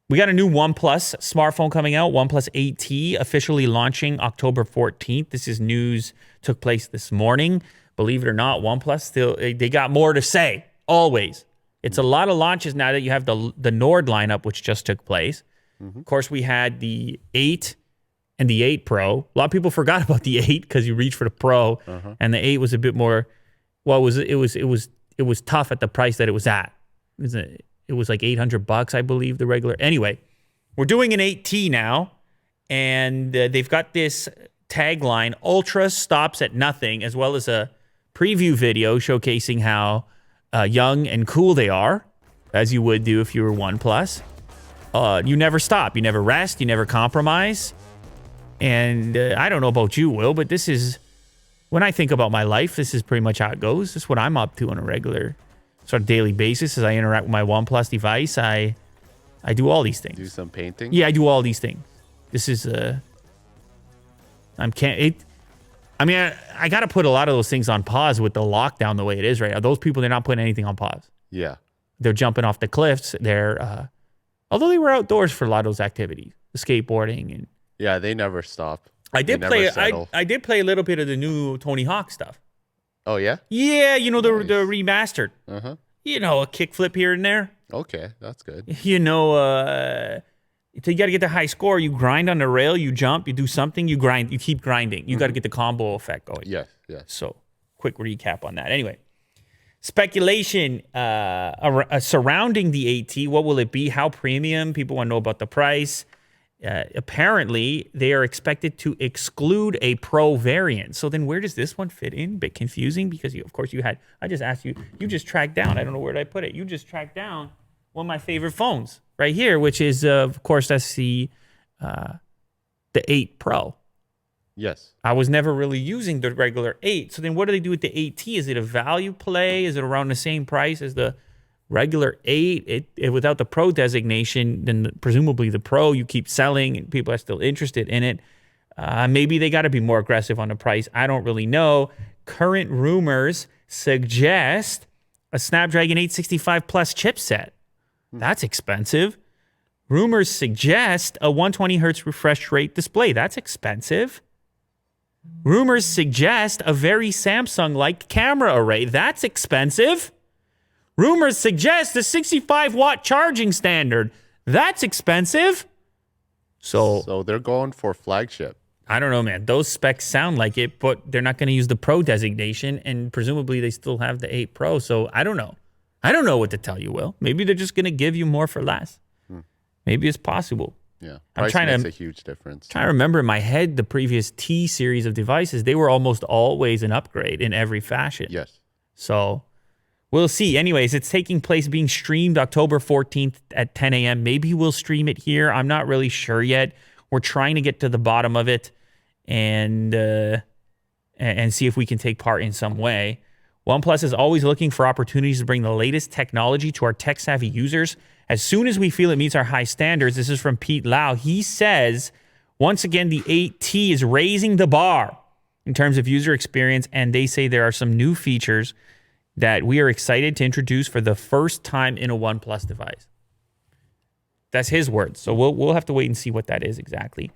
We got a new OnePlus smartphone coming out, OnePlus 8T, officially launching October 14th. This is news took place this morning. Believe it or not, OnePlus still, they got more to say, always. It's a lot of launches now that you have the Nord lineup, which just took place. Of course, we had the 8 and the 8 Pro. A lot of people forgot about the 8 because you reached for the Pro, and the 8 was a bit more, well, it was tough at the price that it was at. It was like $800, I believe, the regular. Anyway, we're doing an 8T now, and they've got this tagline, Ultra stops at nothing, as well as a preview video showcasing how young and cool they are, as you would do if you were OnePlus. You never stop. You never rest. You never compromise. And I don't know about you, Will, but this is, when I think about my life, this is pretty much how it goes. This is what I'm up to on a regular sort of daily basis as I interact with my OnePlus device. I do all these things. Do some painting? Yeah, I do all these things. This is I got to put a lot of those things on pause with the lockdown the way it is right now. Those people, they're not putting anything on pause. Yeah. They're jumping off the cliffs. They're although they were outdoors for a lot of those activities, the skateboarding and yeah, they never stop. I did play a little bit of the new Tony Hawk stuff. Oh yeah? Yeah, you know, Nice. the remastered. You know, a kickflip here and there. Okay, that's good. You know, you got to get the high score. You grind on the rail, you jump, you do something, you grind, you keep grinding. You got to get the combo effect going. Yes, yes. So, quick recap on that. Anyway, speculation surrounding the 8T. What will it be? How premium? People want to know about the price. Apparently, they are expected to exclude a Pro variant. So then where does this one fit in? Bit confusing because, I just asked you, you just tracked down, I don't know where did I put it. You just tracked down one of my favorite phones right here, which is, of course, that's the 8 Pro. Yes. I was never really using the regular 8. So then what do they do with the 8T? Is it a value play? Is it around the same price as the regular 8? It without the Pro designation, then presumably the Pro you keep selling and people are still interested in it. Maybe they got to be more aggressive on the price. I don't really know. Current rumors suggest a Snapdragon 865 Plus chipset. That's expensive. Rumors suggest a 120 hertz refresh rate display. That's expensive. Rumors suggest a very Samsung-like camera array. That's expensive. Rumors suggest a 65-watt charging standard. That's expensive. So they're going for flagship. I don't know, man. Those specs sound like it, but they're not going to use the Pro designation, and presumably they still have the 8 Pro. So I don't know. I don't know what to tell you, Will. Maybe they're just going to give you more for less. Maybe it's possible. Yeah, I'm price makes a huge difference. Trying to remember in my head the previous T series of devices. They were almost always an upgrade in every fashion. Yes. So we'll see. Anyways, it's taking place, being streamed October 14th at 10 a.m. Maybe we'll stream it here. I'm not really sure yet. We're trying to get to the bottom of it and see if we can take part in some way. OnePlus is always looking for opportunities to bring the latest technology to our tech-savvy users. As soon as we feel it meets our high standards, this is from Pete Lau. He says, once again, the 8T is raising the bar in terms of user experience, and they say there are some new features that we are excited to introduce for the first time in a OnePlus device. That's his words. So we'll have to wait and see what that is exactly.